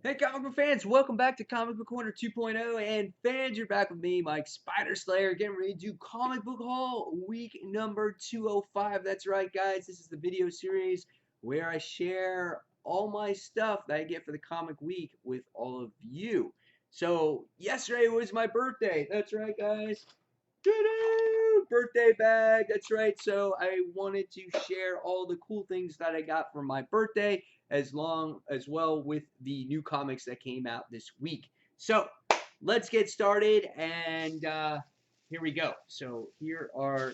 Hey comic book fans, welcome back to Comic Book Corner 2.0, and fans, you're back with me, Mike Spider Slayer, getting ready to do Comic Book Haul week number 205. That's right, guys, this is the video series where I share all my stuff that I get for the comic week with all of you. So, yesterday was my birthday. That's right, guys. Doo-doo! Birthday bag. That's right. So I wanted to share all the cool things that I got for my birthday, as well with the new comics that came out this week. So let's get started, and here we go. So here are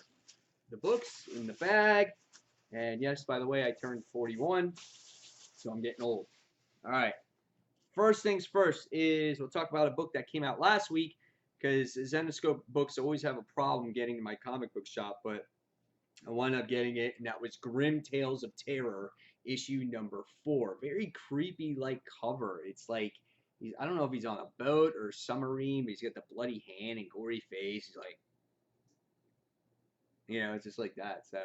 the books in the bag, and yes, by the way, I turned 41, so I'm getting old. All right. First things first is we'll talk about a book that came out last week because Zenescope books always have a problem getting to my comic book shop, but I wound up getting it, and that was Grimm Tales of Terror, issue number 4. Very creepy like cover. It's like I don't know if he's on a boat or submarine, but he's got the bloody hand and gory face. He's like, it's just like that. So,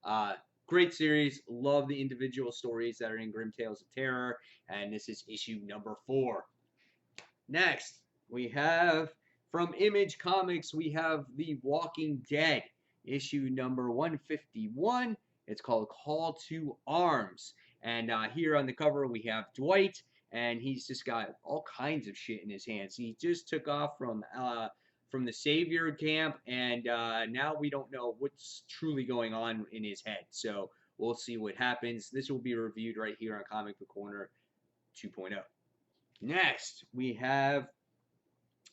uh, great series. Love the individual stories that are in Grimm Tales of Terror, and this is issue number 4. Next, we have from Image Comics, we have The Walking Dead, issue number 151. It's called Call to Arms. And here on the cover, we have Dwight, and he's just got all kinds of shit in his hands. He just took off from the Savior camp, and now we don't know what's truly going on in his head. So we'll see what happens. This will be reviewed right here on Comic Book Corner 2.0. Next, we have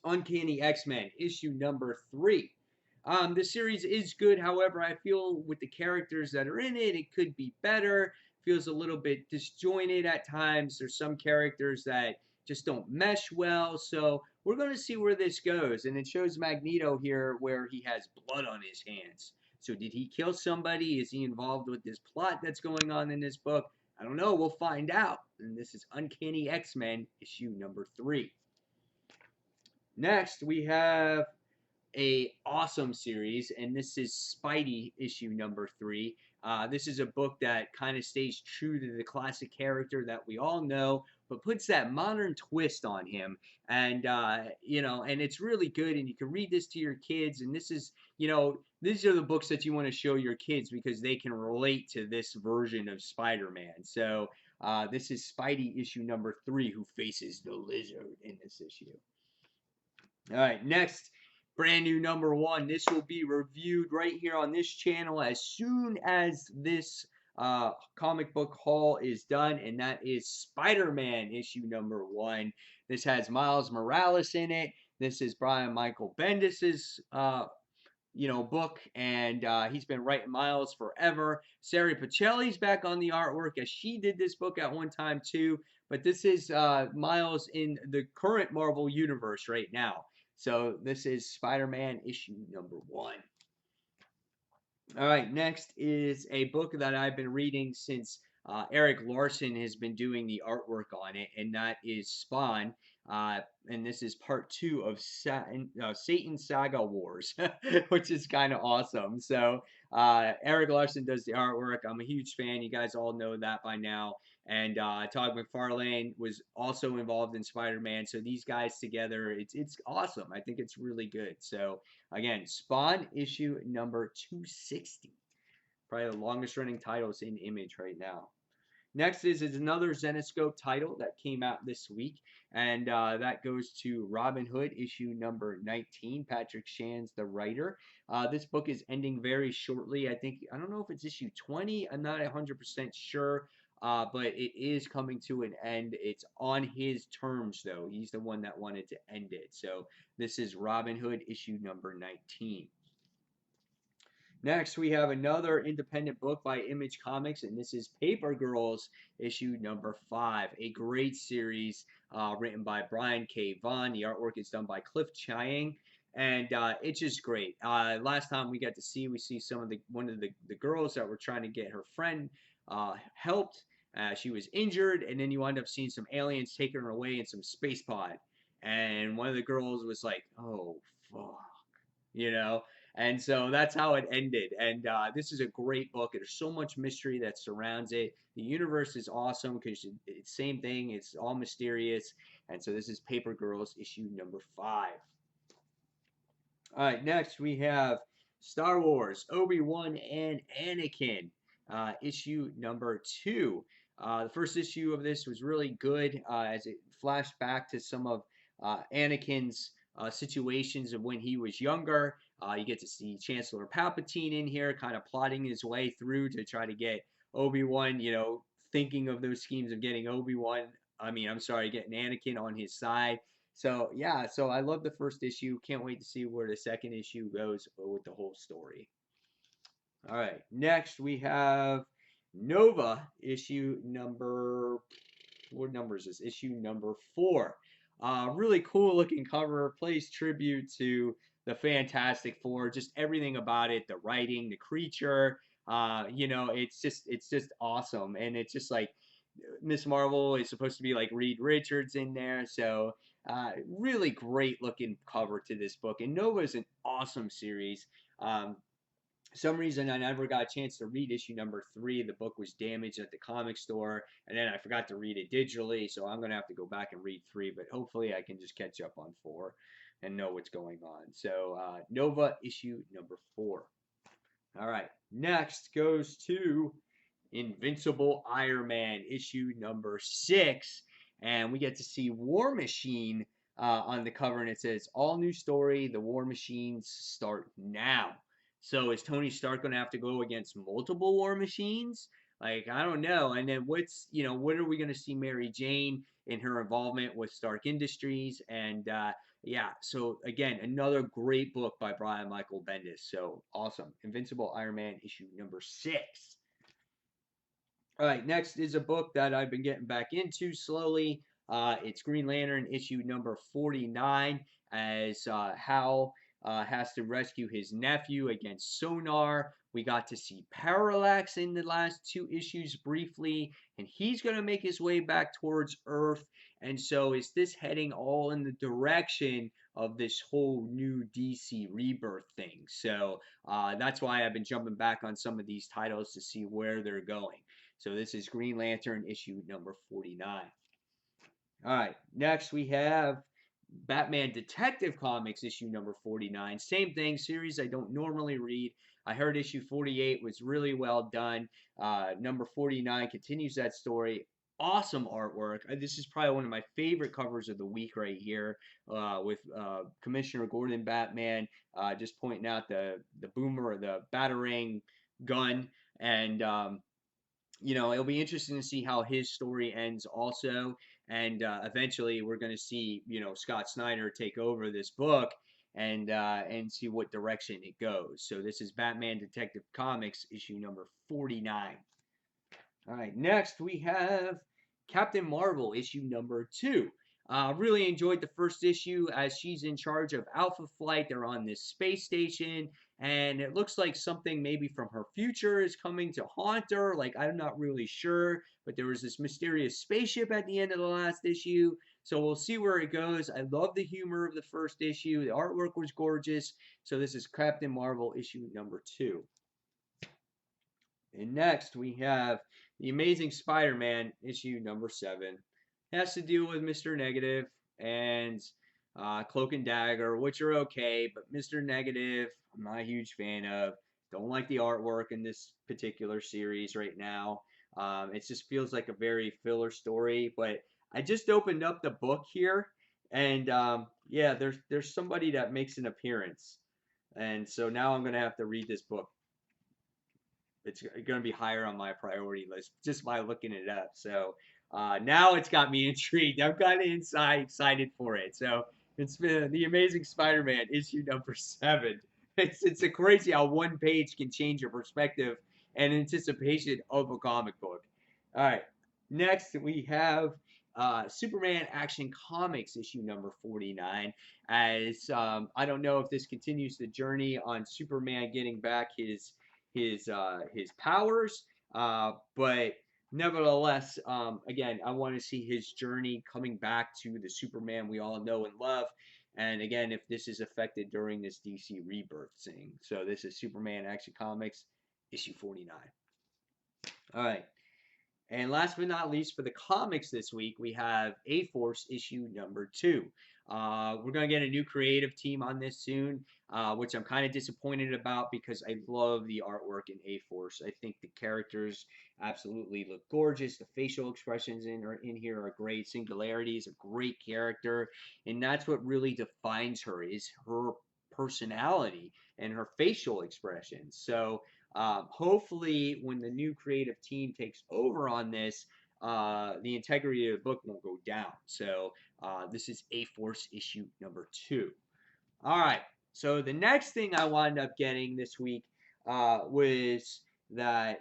Uncanny X-Men, issue number 3. The series is good, however, I feel with the characters that are in it, it could be better. Feels a little bit disjointed at times. There's some characters that just don't mesh well, so we're going to see where this goes. And it shows Magneto here where he has blood on his hands. So did he kill somebody? Is he involved with this plot that's going on in this book? I don't know. We'll find out. And this is Uncanny X-Men, issue number 3. Next, we have a awesome series, and this is Spidey, issue number 3. This is a book that kind of stays true to the classic character that we all know, but puts that modern twist on him. And and it's really good. And you can read this to your kids. And this is, these are the books that you want to show your kids because they can relate to this version of Spider-Man. So this is Spidey, issue number 3, who faces the Lizard in this issue. All right, next, brand new number 1. This will be reviewed right here on this channel as soon as this comic book haul is done, and that is Spider-Man issue number 1. This has Miles Morales in it. This is Brian Michael Bendis's book, and he's been writing Miles forever. Sari Pichelli's back on the artwork as she did this book at one time too, but this is Miles in the current Marvel universe right now. So this is Spider-Man issue number 1. All right, next is a book that I've been reading since Eric Larson has been doing the artwork on it, and that is Spawn. And this is part 2 of Satan Saga Wars, which is kind of awesome. So Eric Larson does the artwork. I'm a huge fan. You guys all know that by now. And Todd McFarlane was also involved in Spider-Man. So these guys together, it's awesome. I think it's really good. So again, Spawn issue number 260. Probably the longest running titles in Image right now. Next is another Zenescope title that came out this week, and that goes to Robin Hood, issue number 19. Patrick Shan's the writer. This book is ending very shortly. I don't know if it's issue 20. I'm not 100% sure, but it is coming to an end. It's on his terms, though. He's the one that wanted to end it. So this is Robin Hood, issue number 19. Next, we have another independent book by Image Comics, and this is Paper Girls, issue number 5. A great series written by Brian K. Vaughan. The artwork is done by Cliff Chiang, and it's just great. Last time we see one of the girls that were trying to get her friend helped. She was injured, and then you end up seeing some aliens taking her away in some space pod. And one of the girls was like, "Oh, fuck," you know. And so that's how it ended. And this is a great book. There's so much mystery that surrounds it. The universe is awesome because it's same thing. It's all mysterious. And so this is Paper Girls issue number 5. All right, next we have Star Wars Obi-Wan and Anakin, issue number 2. The first issue of this was really good as it flashed back to some of Anakin's situations of when he was younger. You get to see Chancellor Palpatine in here, kind of plotting his way through to try to get Obi-Wan, thinking of those schemes of getting Obi-Wan. I'm sorry, getting Anakin on his side. So yeah, so I love the first issue. Can't wait to see where the second issue goes with the whole story. All right, next we have Nova issue number. What number is this? Issue number 4. Really cool looking cover. Plays tribute to the Fantastic Four. Just everything about it. The writing, the creature. It's just awesome, and it's just like Miss Marvel is supposed to be like Reed Richards in there. So really great looking cover to this book. And Nova is an awesome series. Some reason I never got a chance to read issue number 3. The book was damaged at the comic store, and then I forgot to read it digitally. So I'm gonna have to go back and read 3. But hopefully I can just catch up on 4 and know what's going on. So Nova issue number 4. All right, next goes to Invincible Iron Man issue number 6, and we get to see War Machine on the cover, and it says all new story. The War Machines start now. So is Tony Stark going to have to go against multiple War Machines? Like, I don't know. And then what are we going to see Mary Jane in her involvement with Stark Industries? And yeah, so again, another great book by Brian Michael Bendis. So awesome. Invincible Iron Man issue number 6. All right, next is a book that I've been getting back into slowly. It's Green Lantern issue number 49 as Hal has to rescue his nephew against Sonar. We got to see Parallax in the last 2 issues briefly, and he's going to make his way back towards Earth. And so is this heading all in the direction of this whole new DC Rebirth thing? So that's why I've been jumping back on some of these titles to see where they're going. So this is Green Lantern issue number 49. All right, next we have Batman Detective Comics issue number 49. Same thing, series I don't normally read. I heard issue 48 was really well done. Number 49 continues that story. Awesome artwork. This is probably one of my favorite covers of the week right here, with Commissioner Gordon Batman just pointing out the boomer, the batarang gun, and it'll be interesting to see how his story ends also. And eventually we're going to see, Scott Snyder take over this book and see what direction it goes. So this is Batman Detective Comics issue number 49. All right, next we have Captain Marvel issue number 2. Really enjoyed the first issue as she's in charge of Alpha Flight. They're on this space station, and it looks like something maybe from her future is coming to haunt her. Like, I'm not really sure, but there was this mysterious spaceship at the end of the last issue. So we'll see where it goes. I love the humor of the first issue. The artwork was gorgeous. So this is Captain Marvel issue number 2. And next we have The Amazing Spider-Man issue number 7. Has to deal with Mr. Negative and Cloak and Dagger, which are okay, but Mr. Negative, I'm not a huge fan of. Don't like the artwork in this particular series right now. It just feels like a very filler story, but I just opened up the book here, and yeah, there's somebody that makes an appearance, and so now I'm gonna have to read this book. It's going to be higher on my priority list just by looking it up. So now it's got me intrigued. I'm kind of excited for it. So it's been The Amazing Spider-Man issue number 7. It's a crazy how one page can change your perspective and anticipation of a comic book. All right, next we have Superman Action Comics issue number 49. As I don't know if this continues the journey on Superman getting back his powers, but nevertheless, again, I want to see his journey coming back to the Superman we all know and love. And again, if this is affected during this DC Rebirth thing. So this is Superman Action Comics, issue 49. All right. And last but not least, for the comics this week, we have A-Force issue number 2. We're going to get a new creative team on this soon, which I'm kind of disappointed about because I love the artwork in A-Force. I think the characters absolutely look gorgeous. The facial expressions in here are great. Singularity is a great character, and that's what really defines her is her personality and her facial expressions. So hopefully, when the new creative team takes over on this, the integrity of the book won't go down. So this is A-Force issue number 2. All right. So the next thing I wound up getting this week was that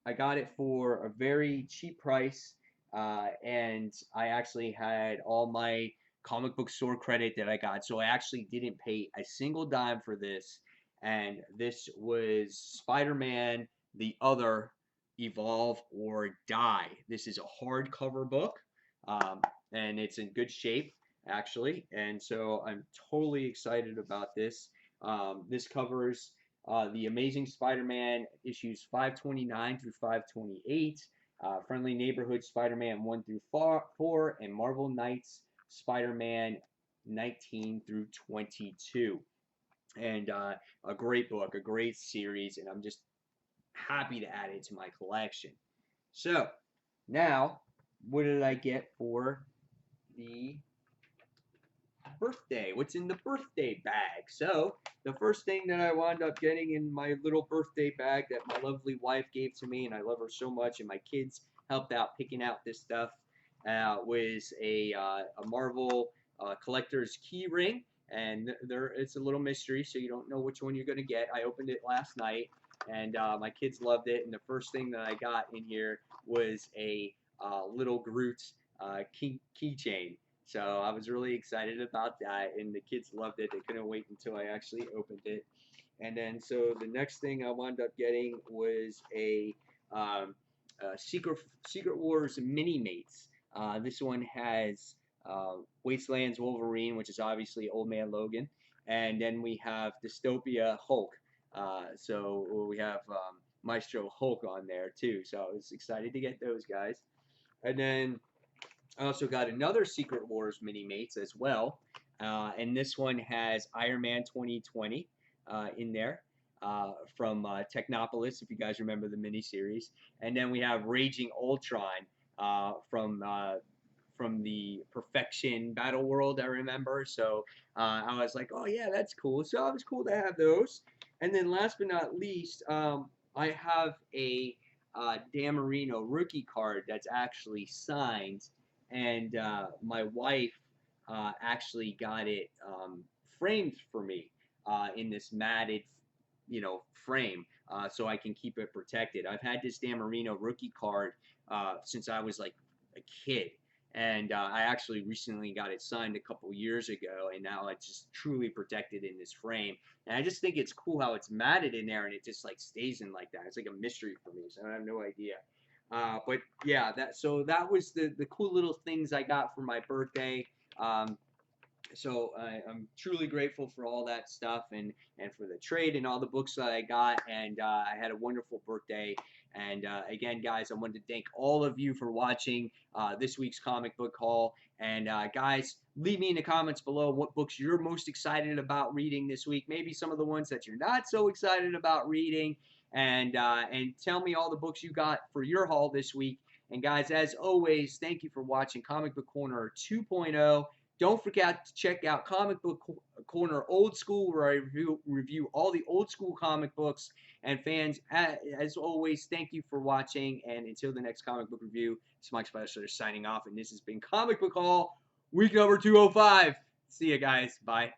I got it for a very cheap price, and I actually had all my comic book store credit that I got, so I actually didn't pay a single dime for this. And this was Spider-Man: The Other, Evolve or Die. This is a hardcover book, and it's in good shape actually, and so I'm totally excited about this. This covers the Amazing Spider-Man issues 529 through 528, Friendly Neighborhood Spider-Man 1 through 4, and Marvel Knights Spider-Man 19 through 22. And a great book, a great series, and I'm just happy to add it to my collection. So, now, what did I get for the birthday? What's in the birthday bag? So the first thing that I wound up getting in my little birthday bag that my lovely wife gave to me, and I love her so much, and my kids helped out picking out this stuff, was a Marvel collector's key ring. And it's a little mystery, so you don't know which one you're going to get. I opened it last night, and my kids loved it. And the first thing that I got in here was a little Groot keychain. So I was really excited about that, and the kids loved it. They couldn't wait until I actually opened it. And then, so the next thing I wound up getting was a Secret Wars mini mates. This one has Wastelands Wolverine, which is obviously Old Man Logan, and then we have Dystopia Hulk. So we have Maestro Hulk on there too. So I was excited to get those guys. And then I also got another Secret Wars mini mates as well, and this one has Iron Man 2020 in there from Technopolis, if you guys remember the miniseries, and then we have Raging Ultron from the Perfection Battle World, I remember. So I was like, oh yeah, that's cool. So it was cool to have those. And then last but not least, I have a Dan Marino rookie card that's actually signed, and my wife actually got it framed for me in this matted, frame, so I can keep it protected. I've had this Dan Marino rookie card since I was like a kid, and I actually recently got it signed a couple years ago, and now it's just truly protected in this frame. And I just think it's cool how it's matted in there, and it just like stays in like that. It's like a mystery for me, so I have no idea. But yeah, that was the cool little things I got for my birthday. So I'm truly grateful for all that stuff, and for the trade and all the books that I got, and I had a wonderful birthday. And again, guys, I wanted to thank all of you for watching this week's comic book haul. And guys, leave me in the comments below what books you're most excited about reading this week. Maybe some of the ones that you're not so excited about reading. And tell me all the books you got for your haul this week. And guys, as always, thank you for watching Comic Book Corner 2.0. Don't forget to check out Comic Book Corner Old School, where I review all the old school comic books. And fans, as always, thank you for watching. And until the next comic book review, it's Mike Spicer signing off. And this has been Comic Book Haul, week number 205. See you guys. Bye.